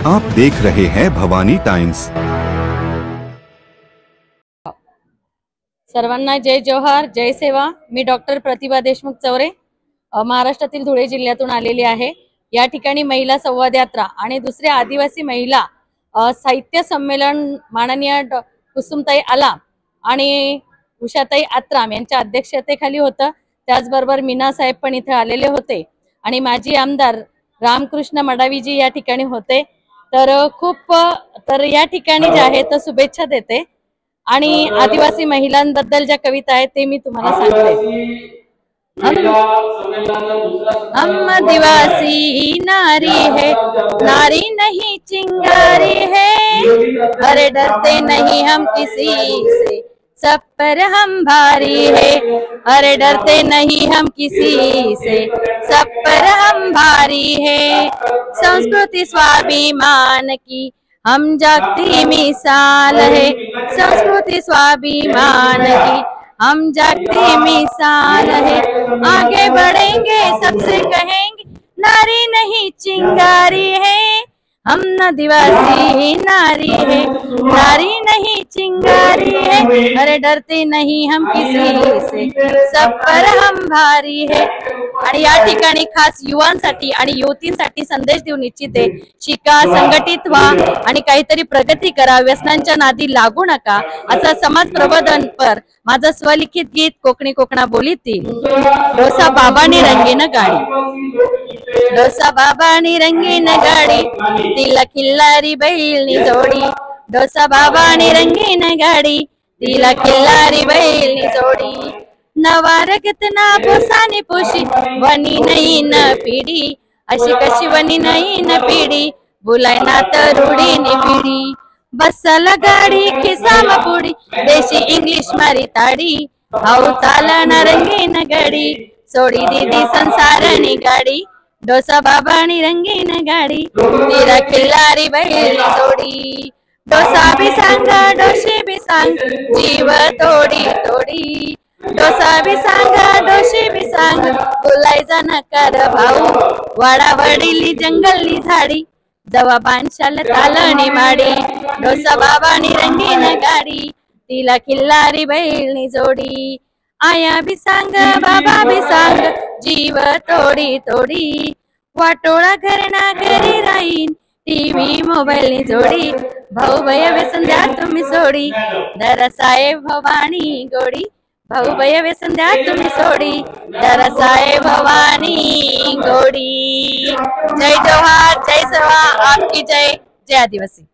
आप देख रहे हैं भवानी टाइम्स। सर्वांना जय जोहार, जय सेवा। मी डॉक्टर प्रतिभा देशमुख चौरे महाराष्ट्रातील धुळे जिल्ह्यातून आलेली आहे। या ठिकाणी महिला संवाद यात्रा आणि दुसरे आदिवासी महिला साहित्य संमेलन माननीय कुसुमताई आलाम आणि उषाताई आत्राम यांच्या अध्यक्षतेखाली होतं। त्याचबरोबर मीना साहेब पण इथे आलेले होते आणि माजी आमदार रामकृष्ण मडावीजी या ठिकाणी होते। तर या ठिकाणी जे आहे तर शुभेच्छा देते आणि आदिवासी महिलांबद्दल ज्या कविता आहेत ते मी तुम्हाला सांगते। हम आदिवासी नारी है, नारी नहीं चिंगारी है, अरे डरते नहीं हम किसी से, सब पर हम भारी है, अरे डरते नहीं हम किसी से, सब पर हम भारी है। संस्कृति स्वाभिमान की हम जागती मिसाल है, संस्कृति स्वाभिमान की हम जागती मिसाल है। आगे बढ़ेंगे सबसे कहेंगे नारी नहीं चिंगारी है, हम आदिवासी नारी है, नारी नहीं चिंगारी है, अरे डरते नहीं हम किसी से, सब पर हम भारी है। आणि या ठिकाणी खास युवांसाठी आणि युवतींसाठी संदेश देऊन इच्छिते, शिका, संघटित व्हा आणि काहीतरी प्रगती करा, व्यसनांच्या नादी लागू नका, असा समाज प्रबोधन पर माझं स्वलिखित गीत कोकणी कोकणा बोलीतील। डोसा बाबानी रंगीन गाडी, डोसा बाबानी रंगीन गाडी, तिला खिल्लारी बैलनी जोडी, डोसा बाबानी रंगीन गाडी, तिला खिल्लारी बैलनी जोडी। नवारगत ना पोसानी पोशी वनी नाही न पिढी, अशी कशी वनी नाही न पिढी, बोलाय ना तरुडी नि पिढी। बसला गाडी खिसाम पुडी, देशी इंग्लिश मारी ताडी, हाऊ चालना रंगीन गाडी, सोडी दीदी संसारनी गाडी, डोसा बाबानी रंगीन गाडी, तिला खिल्लारी बैल सोडी। डोसा भी सांग डोशी भी सांग, जीव तोडी तोडी, डोसा भी सांग डोशी भी सांग, बोलायचा नकार भाऊ, वाडा वडिली जंगलनी झाडी, जवा बांशाल तालनी माडी, डोसा बाबानी रंगीन गाडी, तिला खिल्लारी बैलनी जोडी। आया भी सांग बाबा भी सांग, जीव तोडी तोडी, वाटोळा घरना घरी राहीन, टीव्ही मोबाईल नि जोडी, भाऊ भय व्यसन द्या तुम्ही सोडी, दरसाहेब भवानी गोडी, भाऊ भय व्यसन द्या तुम्ही सोडी, दरसाहेब भवानी गोडी। जय जोहार, जय सेवा, आपकी जय, जय आदिवासी।